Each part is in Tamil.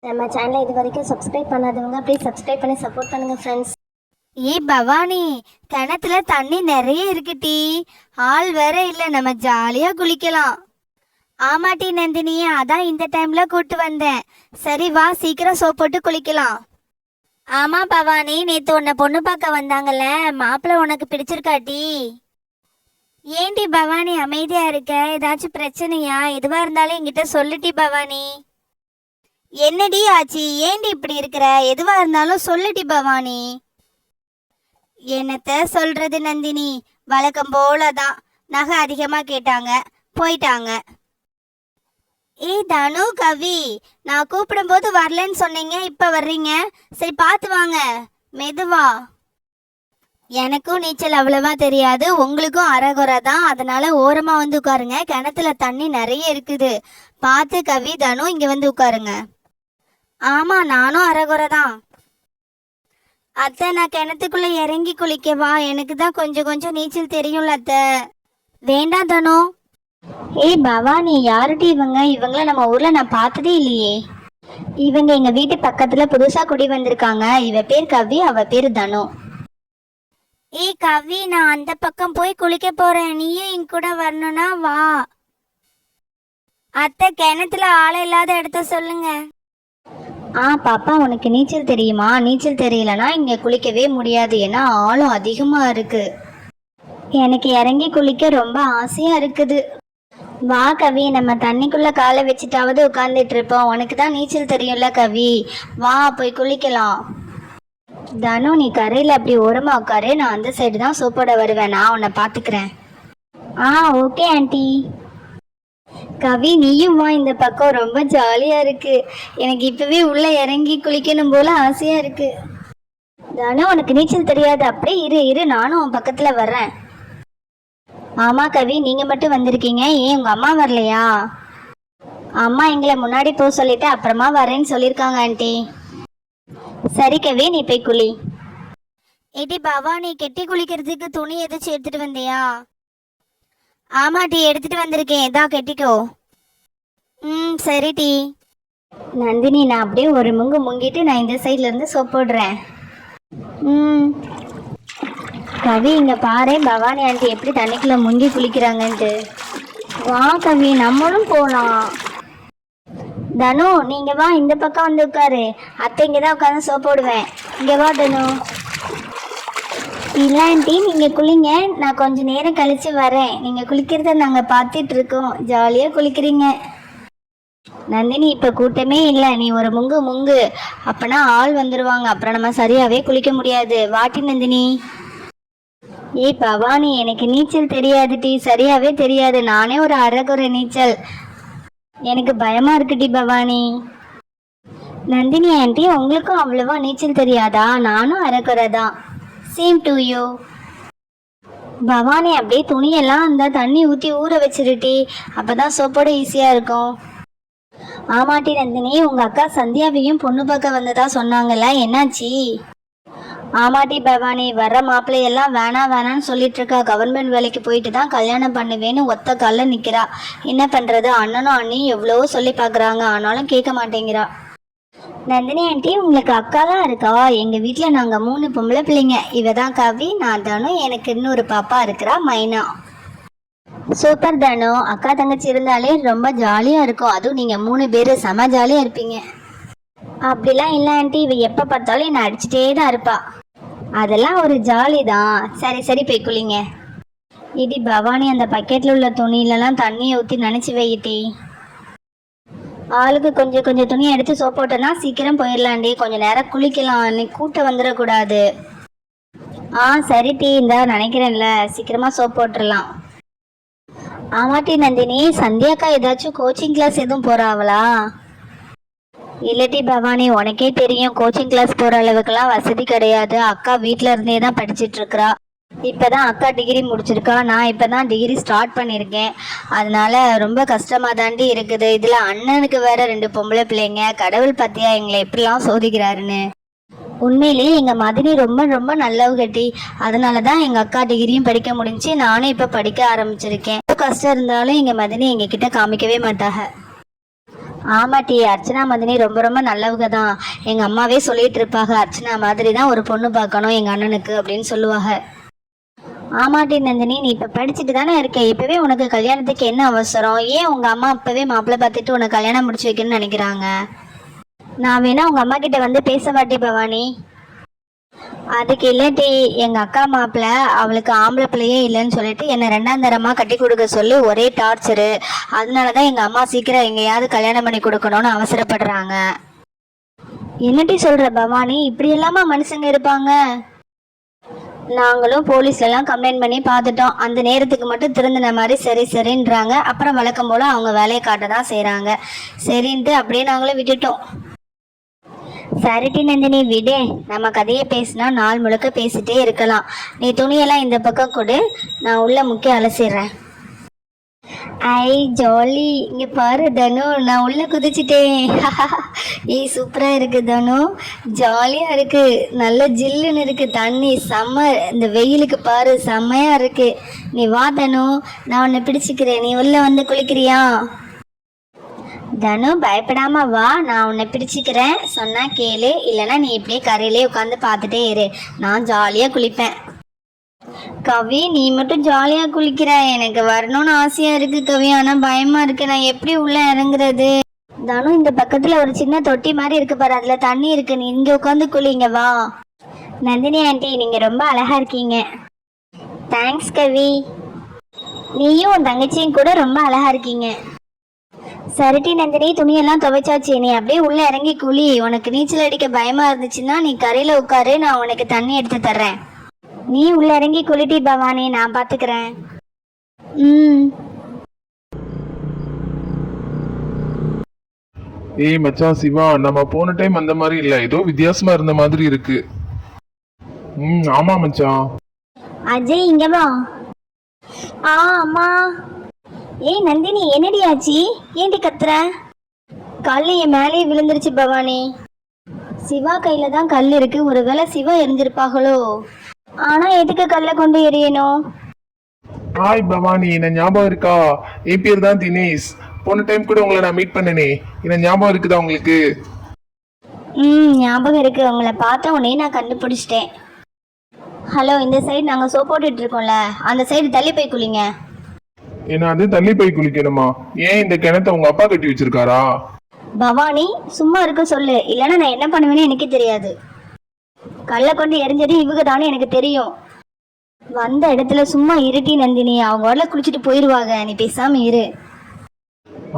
நம்ம சேனலை இது வரைக்கும் சப்ஸ்கிரைப் பண்ணாதவங்க ப்ளீஸ் சப்ஸ்கிரைப் பண்ணி சப்போர்ட் பண்ணுங்க ஃப்ரெண்ட்ஸ். பவானி, கிணத்துல தண்ணி நிறைய இருக்குடி. ஆள் வேற இல்ல, நம்ம ஜாலியா குளிக்கலாம். ஆமாட்டி நந்தினி, அதான் இந்த டைம்ல கூட்டு வந்தேன். சரி வா, சீக்கிரம் சோப் போட்டு குளிக்கலாம். ஆமா பவானி, நேத்து உன்னை பொண்ணு பார்க்க வந்தாங்கல்ல, மாப்பிள்ளை உனக்கு பிடிச்சிருக்காட்டி? ஏண்டி பவானி அமைதியா இருக்க? ஏதாச்சும் பிரச்சனையா? எதுவா இருந்தாலும் என்கிட்ட சொல்லுட்டி பவானி. என்னடி ஆச்சு? ஏண்டி இப்படி இருக்கிற? எதுவா இருந்தாலும் சொல்லுட்டி பவானி. என்னத்த சொல்றது நந்தினி, வழக்கம் போலதான். நகை அதிகமா கேட்டாங்க, போயிட்டாங்க. தனு, கவி, நான் கூப்பிடும்போது வரலன்னு சொன்னீங்க, இப்ப வர்றீங்க. சரி பார்த்து வாங்க, மெதுவா. எனக்கும் நீச்சல் அவ்வளவா தெரியாது, உங்களுக்கும் அரைகுறை தான். அதனால ஓரமா வந்து உட்காருங்க, கிணத்துல தண்ணி நிறைய இருக்குது. பார்த்து கவி, தனு, இங்க வந்து உட்காருங்க. ஆமா, நானும் அரைகுறை தான். அத்தை, நான் கிணத்துக்குள்ள இறங்கி குளிக்கவா? எனக்கு தான் கொஞ்சம் கொஞ்சம் நீச்சல் தெரியும்ல அத்தை. வேண்டாம் தனு. பவானி, யாருட்டி இவங்க? இவங்கள நம்ம ஊர்ல நான் பார்த்ததே இல்லையே. இவங்க எங்க வீட்டு பக்கத்துல புதுசா குடி வந்திருக்காங்க. இவ பேர் கவி, அவ பேர் தனு. கவி, நான் அந்த பக்கம் போய் குளிக்க போறேன், நீயும் என் கூட வரணும்னா வா. அத்தை, கிணத்துல ஆளை இல்லாத இடத்த சொல்லுங்க. பாப்பா, உனக்கு நீச்சல் தெரியுமா? நீச்சல் தெரியலனா இங்க குளிக்கவே முடியாது, ஏன்னா ஆழம் அதிகமா இருக்கு. எனக்கு இறங்கி குளிக்க ரொம்ப ஆசையா இருக்குது. வா கவி, நம்ம தண்ணிக்குள்ள காலை வச்சுட்டாவது உட்காந்துட்டு இருப்போம். உனக்கு தான் நீச்சல் தெரியும்ல கவி, வா போய் குளிக்கலாம். தனு, நீ கரையில அப்படி ஓரமா உட்காரு, நான் அந்த சைடு தான் சோப்போட வருவேன். நான் உன்னை பாத்துக்கிறேன். Okay aunty. கவி, நீயும் வா, இந்த பக்கம் ரொம்ப ஜாலியா இருக்கு. எனக்கு இப்பவே உள்ள இறங்கி குளிக்கணும் போல ஆசையா இருக்கு. தனு, உனக்கு நீச்சல் தெரியாது, அப்படியே இரு இரு, நானும் உன் பக்கத்துல வர்றேன். ஆமா கவி, நீங்க மட்டும் வந்திருக்கீங்க, ஏன் உங்க அம்மா வரலையா? அம்மா எங்களை முன்னாடி போக சொல்லிட்டு அப்புறமா வரேன்னு சொல்லியிருக்காங்க ஆண்டி. சரி கவி, நீ போய் குளி. பவானி, கெட்டி குளிக்கிறதுக்கு துணி எதாச்சும் எடுத்துட்டு வந்தியா? ஆமா டி, எடுத்துட்டு வந்திருக்கேன், இதா கெட்டிக்கோ. சரி டி. நந்தினி, நான் அப்படியே ஒரு முங்கு முங்கிட்டு நான் இந்த சைட்ல இருந்து சோப் போடுறேன். கவி, இங்க பாரு, பவானி ஆண்டி எப்படி தண்ணிக்குள்ள முங்கி குளிக்கிறாங்கன்ட்டு. வா கவி, நம்மளும் போலாம். தனு, நீங்க வா, இந்த பக்கம் வந்து உட்காரு. அத்தை இங்கதான் உட்காந்து சோப் போடுவேன். இங்க வா தனு. இல்ல ஆண்டி, நீங்க குளிங்க, நான் கொஞ்ச நேரம் கழிச்சு வரேன். நீங்க குளிக்கிறத நாங்க பார்த்துட்டு இருக்கோம், ஜாலியா குளிக்கிறீங்க. நந்தினி, இப்ப கூட்டமே இல்ல, நீ ஒரு முங்கு முங்கு, அப்பனா ஆள் வந்துருவாங்க, அப்புறம் நம்ம சரியாவே குளிக்க முடியாது. வாட்டி நந்தினி. பவானி, எனக்கு நீச்சல் தெரியாது டி, சரியாவே தெரியாது. நானே ஒரு அரைகுறை நீச்சல், எனக்கு பயமா இருக்குடி பவானி. நந்தினி ஆண்டி, உங்களுக்கும் அவ்வளவா நீச்சல் தெரியாதா? நானும் அரைகுறை தான். Same to you. பவானி, அப்படியே துணியெல்லாம் அந்த தண்ணி ஊற்றி ஊற வச்சிருட்டி, அப்பதான் சோப்போட ஈஸியா இருக்கும். ஆமாட்டி நந்தினி, உங்க அக்கா சந்தியாவையும் பொண்ணு பார்க்க வந்ததா சொன்னாங்கல்ல, என்னாச்சு? ஆமாட்டி பவானி, வர்ற மாப்பிள்ளையெல்லாம் வேணான்னு சொல்லிட்டு இருக்கா. கவர்மெண்ட் வேலைக்கு போயிட்டு தான் கல்யாணம் பண்ணுவேன்னு ஒத்த கால்ல நிக்கிறா. என்ன பண்றது? அண்ணனும் அண்ணியும் எவ்வளவோ சொல்லி பாக்குறாங்க, ஆனாலும் கேட்க மாட்டேங்கிறா. நந்தினி ஆண்டி, உங்களுக்கு அக்காலாம் இருக்கா? எங்க வீட்டுல நாங்க 3 பொம்பளை பிள்ளைங்க. இவதான் கவி, நான் தனு, எனக்கு இன்னொரு பாப்பா இருக்கிறா, மைனா. சூப்பர் தனு, அக்கா தங்கச்சி இருந்தாலே ரொம்ப ஜாலியா இருக்கும். அதுவும் நீங்க 3 பேரு செம ஜாலியா இருப்பீங்க. அப்படிலாம் இல்லை ஆண்டி, இவ எப்ப பார்த்தாலும் என்ன அடிச்சுட்டே தான் இருப்பா. அதெல்லாம் ஒரு ஜாலி தான். சரி சரி, போய் குளிங்க. பவானி, அந்த பக்கெட்ல உள்ள துணியிலலாம் தண்ணியை ஊற்றி நினைச்சு வையிட்டி. ஆளுக்கு கொஞ்சம் கொஞ்சம் துணி எடுத்து சோப் போட்டோன்னா சீக்கிரம் போயிடலாண்டி, கொஞ்சம் நேரம் குளிக்கலாம், இன்னைக்கு கூட்ட வந்துடக்கூடாது. சரி டீ, இந்த நினைக்கிறேன்ல, சீக்கிரமா சோப் போட்டுடலாம். ஆமாட்டி நந்தினி, சந்தியாக்கா ஏதாச்சும் கோச்சிங் கிளாஸ் எதுவும் போறாவளா? இல்லட்டி பவானி, உனக்கே தெரியும், கோச்சிங் கிளாஸ் போற அளவுக்குலாம் வசதி கிடையாது. அக்கா வீட்டுல இருந்தே தான் படிச்சுட்டு இருக்கிறா. இப்பதான் அக்கா டிகிரி முடிச்சிருக்கா, நான் இப்பதான் டிகிரி ஸ்டார்ட் பண்ணியிருக்கேன். அதனால ரொம்ப கஷ்டமா தாண்டி இருக்குது. இதுல அண்ணனுக்கு வேற 2 பொம்பளை பிள்ளைங்க. கடவுள் பத்தியா எங்களை எப்படிலாம் சோதிக்கிறாருன்னு. உண்மையிலேயே எங்க மதினி ரொம்ப ரொம்ப நல்லவு கட்டி, அதனாலதான் எங்க அக்கா டிகிரியும் படிக்க முடிஞ்சு, நானும் இப்ப படிக்க ஆரம்பிச்சிருக்கேன். கஷ்டம் இருந்தாலும் எங்க மதினி எங்க கிட்ட காமிக்கவே மாட்டாங்க. ஆமாட்டி, அர்ச்சனா மதினி ரொம்ப ரொம்ப நல்லவங்க தான். எங்கள் அம்மாவே சொல்லிட்டு இருப்பாங்க, அர்ச்சனா மாதிரி தான் ஒரு பொண்ணு பார்க்கணும் எங்கள் அண்ணனுக்கு அப்படின்னு சொல்லுவாங்க. ஆமாட்டி நந்தினி, நீ இப்போ படிச்சுட்டு தானே இருக்க, இப்போவே உனக்கு கல்யாணத்துக்கு என்ன அவசரம்? ஏன் உங்கள் அம்மா இப்போவே மாப்பிள்ளை பார்த்துட்டு உனக்கு கல்யாணம் முடிச்சு வைக்கணும்னு நினைக்கிறாங்க? நான் வேணா உங்கள் அம்மா கிட்ட வந்து பேச மாட்டே பவானி. அதுக்கு இல்லாட்டி எங்கள் அக்கா மாப்பிள்ளை அவளுக்கு ஆம்பளை பிள்ளையே இல்லைன்னு சொல்லிட்டு என்னை ரெண்டாம் தரமாக கட்டி கொடுக்க சொல்லி ஒரே டார்ச்சரு. அதனால தான் எங்கள் அம்மா சீக்கிரம் எங்கேயாவது கல்யாணம் பண்ணி கொடுக்கணும்னு அவசரப்படுறாங்க. என்னட்டி சொல்கிற பவானி, இப்படி எல்லாமா மனுஷங்க இருப்பாங்க? நாங்களும் போலீஸ்லாம் கம்ப்ளைண்ட் பண்ணி பார்த்துட்டோம். அந்த நேரத்துக்கு மட்டும் திருந்தின மாதிரி சரி சரின்றாங்க. அப்புறம் வழக்கம் போல் அவங்க வேலையை காட்ட தான் செய்கிறாங்க. சரின்ட்டு அப்படியே நாங்களும் விட்டுட்டோம். சரிட்டி நந்தினி, விடு. நம்ம கதையை பேசினா நாள் முழுக்க பேசிட்டே இருக்கலாம். நீ துணியெல்லாம் இந்த பக்கம் கொடு, நான் உள்ள முக்கிய அலசிடுறேன். ஐ ஜாலி, இங்கே பாரு தனு, நான் உள்ள குதிச்சிட்டேன். ஏய் சூப்பராக இருக்கு தனு, ஜாலியாக இருக்கு, நல்ல ஜில்லுன்னு இருக்கு தண்ணி, செம்ம. இந்த வெயிலுக்கு பாரு செம்மையாக இருக்கு. நீ வா தனு, நான் உன்னை பிடிச்சிக்கிறேன், நீ உள்ள வந்து குளிக்கிறியா? தனு பயப்படாம வா, நான் உன்னை பிடிச்சிக்கிறேன். சொன்னா கேளு, இல்லைன்னா நீ இப்படியே கரையிலே உட்காந்து பார்த்துட்டே இரு, நான் ஜாலியாக குளிப்பேன். கவி, நீ மட்டும் ஜாலியாக குளிக்கிற, எனக்கு வரணும்னு ஆசையாக இருக்குது கவி, ஆனால் பயமாக இருக்கு, நான் எப்படி உள்ளே இறங்குறது? தனு, இந்த பக்கத்தில் ஒரு சின்ன தொட்டி மாதிரி இருக்கு பாரு, அதில் தண்ணி இருக்கு, நீ இங்கே உட்காந்து குளிங்க வா. நந்தினி ஆண்டி, நீங்கள் ரொம்ப அழகாக இருக்கீங்க. தேங்க்ஸ் கவி. நீயும் உன் தங்கச்சியும் கூட ரொம்ப அழகாக இருக்கீங்க. சரிட்டி நந்தினி, துணியெல்லாம் துவைச்சாச்சு, நீ அப்படியே உள்ள இறங்கி குளி. உனக்கு நீச்சல் அடிக்க பயமா இருந்துச்சுன்னா நீ கரையில உட்காரு, நான் உனக்கு தண்ணி எடுத்து தர்றேன். நீ உள்ள இறங்கி குளிட்டி பவானி, நான் பாத்துக்கிறேன். ஏய் மச்சான் சிவா, நம்ம போன டைம் அந்த மாதிரி இல்ல, ஏதோ வித்தியாசமா இருந்த மாதிரி இருக்கு. ஆமா மச்சான். அஜய் இங்க வா. அம்மா. ஏய் நந்தினி, என்னடி ஆச்சு? ஏண்டி கத்துற? கல் என் மேலே விழுந்துருச்சு பவானி. சிவா கையில தான் கல் இருக்கு, ஒருவேளை சிவா எரிஞ்சிருப்பாங்களோ? ஆனா எதுக்கு கல்லை கொண்டு எரியணும்? ஹாய் பவானி, என்ன ஞாபகம் இருக்கா? என் பேர் தான் தினேஷ். போன டைம் கூட உங்களை நான் மீட் பண்ணனே, என்ன ஞாபகம் இருக்குதா உங்களுக்கு? ஞாபகம் இருக்கு, உங்களை பார்த்த உடனே நான் கண்டுபிடிச்சிட்டேன். ஹலோ, இந்த சைடு நாங்கள் சோப் போட்டுட்டு இருக்கோம்ல, அந்த சைடு தள்ளி போய் குளிங்க. என்ன அது தள்ளி போய் குளிக்கணுமா? ஏன் இந்த கிணத்தை உங்க அப்பா கட்டி வச்சிருக்காரா? பவானி, சும்மா இருக்க சொல்லு, இல்லைன்னா நான் என்ன பண்ணுவேன்னு எனக்கு தெரியாது. கல்லை கொண்டு எரிஞ்சது இவங்க தானே எனக்கு தெரியும். வந்த இடத்துல சும்மா இருட்டி நந்தினி, அவங்க உடல குளிச்சுட்டு போயிடுவாங்க, நீ பேசாம இரு.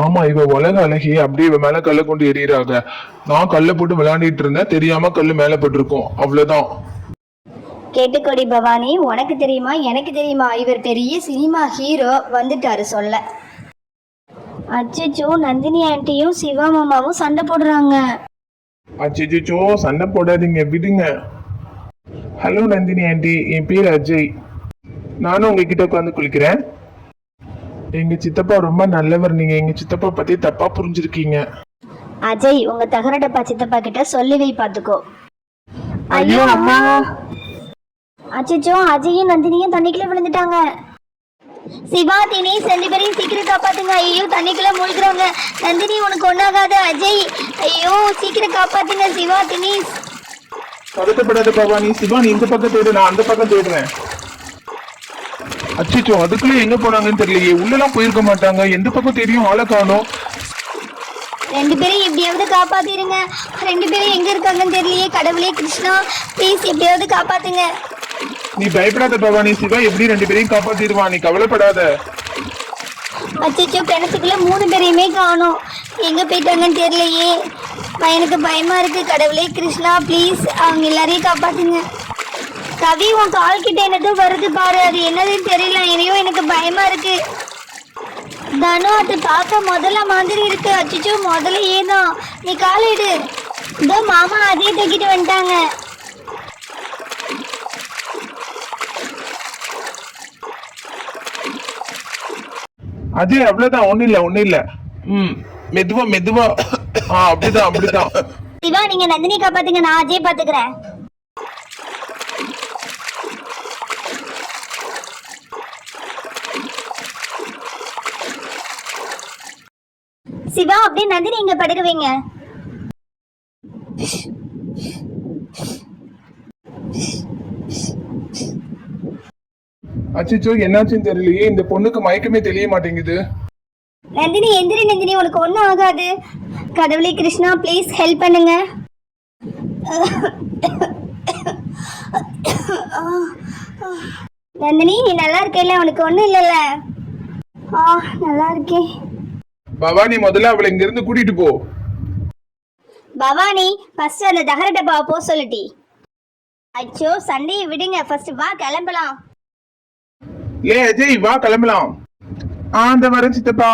ஆமா, இவ உலக அழகி, அப்படியே இவ மேல கல்லை கொண்டு எறிகிறாங்க. நான் கல்லை போட்டு விளையாண்டிட்டு இருந்தேன், தெரியாம கல்லு மேல பட்டிருக்கோம், அவ்வளவுதான். கேட்டுக்கொடி பவானி, உனக்கு தெரியுமா எனக்கு தெரியுமா, இவர் பெரிய சினிமா ஹீரோ வந்துட்டாரு சொல்ல. அச்சோ, நந்தினி ஆண்டியும் சிவா மாமாவும் சண்டை போடுறாங்க. அச்சோ, சண்டை போடாதீங்க, விடுங்க. ஹலோ நந்தினி ஆண்டி, என் பேர் அஜய். நானும் உங்ககிட்ட உட்காந்து குளிக்கிறேன். எங்க சித்தப்பா ரொம்ப நல்லவர், நீங்க எங்க சித்தப்பா பத்தி தப்பா புரிஞ்சிருக்கீங்க. அஜய், உங்க தகரடப்பா சித்தப்பா கிட்ட சொல்லி வை பாத்துக்கோ. ஐயோ அம்மா. அச்சோ, அஜயும் நந்தினியும் தண்ணிக்குள்ள விழுந்துட்டாங்க. சிவா, தினேஷ், ரெண்டு பேரையும் சீக்கிரம் காப்பாத்துங்க. ஐயோ, தண்ணிக்குள்ள மூழ்கிறாங்க. நந்தினி, உனக்கு ஒண்ணாகாது. அஜய், ஐயோ சீக்கிரம் காப்பாத்துங்க. சிவா, தினேஷ். பதட்டப்படாத பவானி. சிவா, நீ இந்த பக்கம் தேடு, நான் அந்த பக்கம் தேடுறேன். அச்சோ, அதுக்குள்ள எங்க போனாங்கன்னு தெரியலையே, உள்ளெல்லாம் போயிருக்க மாட்டாங்க, எந்த பக்கம் தெரியும், ஆளை காணோம். ரெண்டு பேரும் எப்படியாவது காப்பாத்திருங்க. ரெண்டு பேரும் எங்க இருக்காங்கன்னு தெரியலையே. கடவுளே கிருஷ்ணா, ப்ளீஸ் எப்படியாவது காப்பாத்துங்க. நீ பயப்படாத பவானி, சிவா எப்படி ரெண்டு பேரையும் காப்பாத்திடுவான், நீ கவலைப்படாத. அச்சோ, கிணத்துக்குள்ள 3 பேரையுமே காணோம், எங்க போயிட்டாங்கன்னு தெரியலையே. எனக்கு பயமா இருக்கு. கடவுளே கிருஷ்ணா, ப்ளீஸ் அவங்க எல்லாரையும் காப்பாத்துங்க. கவி, உன் கால் கிட்ட என்னதோ வருது பாரு, அது என்னதுன்னு தெரியல, என்னையோ எனக்கு பயமா இருக்கு. தனு, அது பார்க்க முதல்ல மாதிரி இருக்கு. அச்சோ, முதல்ல ஏதான். நீ காலிடு. இதோ மாமா அதையே தூக்கிட்டு வந்துட்டாங்க. அஜய், அவ்வளவுதான், ஒண்ணு இல்ல. மெதுவா மெதுவா. அப்படிதான். சிவா, நீங்க நந்தினி காப்பாத்துங்க, நான் அஜய் பாத்துக்கிறேன். சிவா அப்படியே நந்தினி இங்க படுக்க வைங்க. அச்சோ என்னாச்சுன்னு தெரியலையே, இந்த பொண்ணுக்கு மயக்கமே தெரிய மாட்டேங்குது. நந்தினி எந்திரி நந்தினி, உனக்கு ஒன்றும் ஆகாது. கடவுளே கிருஷ்ணா ப்ளீஸ் ஹெல்ப் பண்ணுங்க. நந்தினி நீ நல்லா இருக்கேல்ல, உனக்கு ஒன்றும் இல்லைல்ல? நல்லா இருக்கேன். பவானி முதல்ல அவளை இங்க இருந்து கூட்டிட்டு போ. பவானி ஃபர்ஸ்ட் அந்த தகர டப்பாவை போ சொல்லிட்டி. அச்சோ சண்டையை விடுங்க, ஃபர்ஸ்ட் வா கிளம்பலாம். அஜய் வா கிளம்பலாம். அந்த வரேன் சித்தப்பா.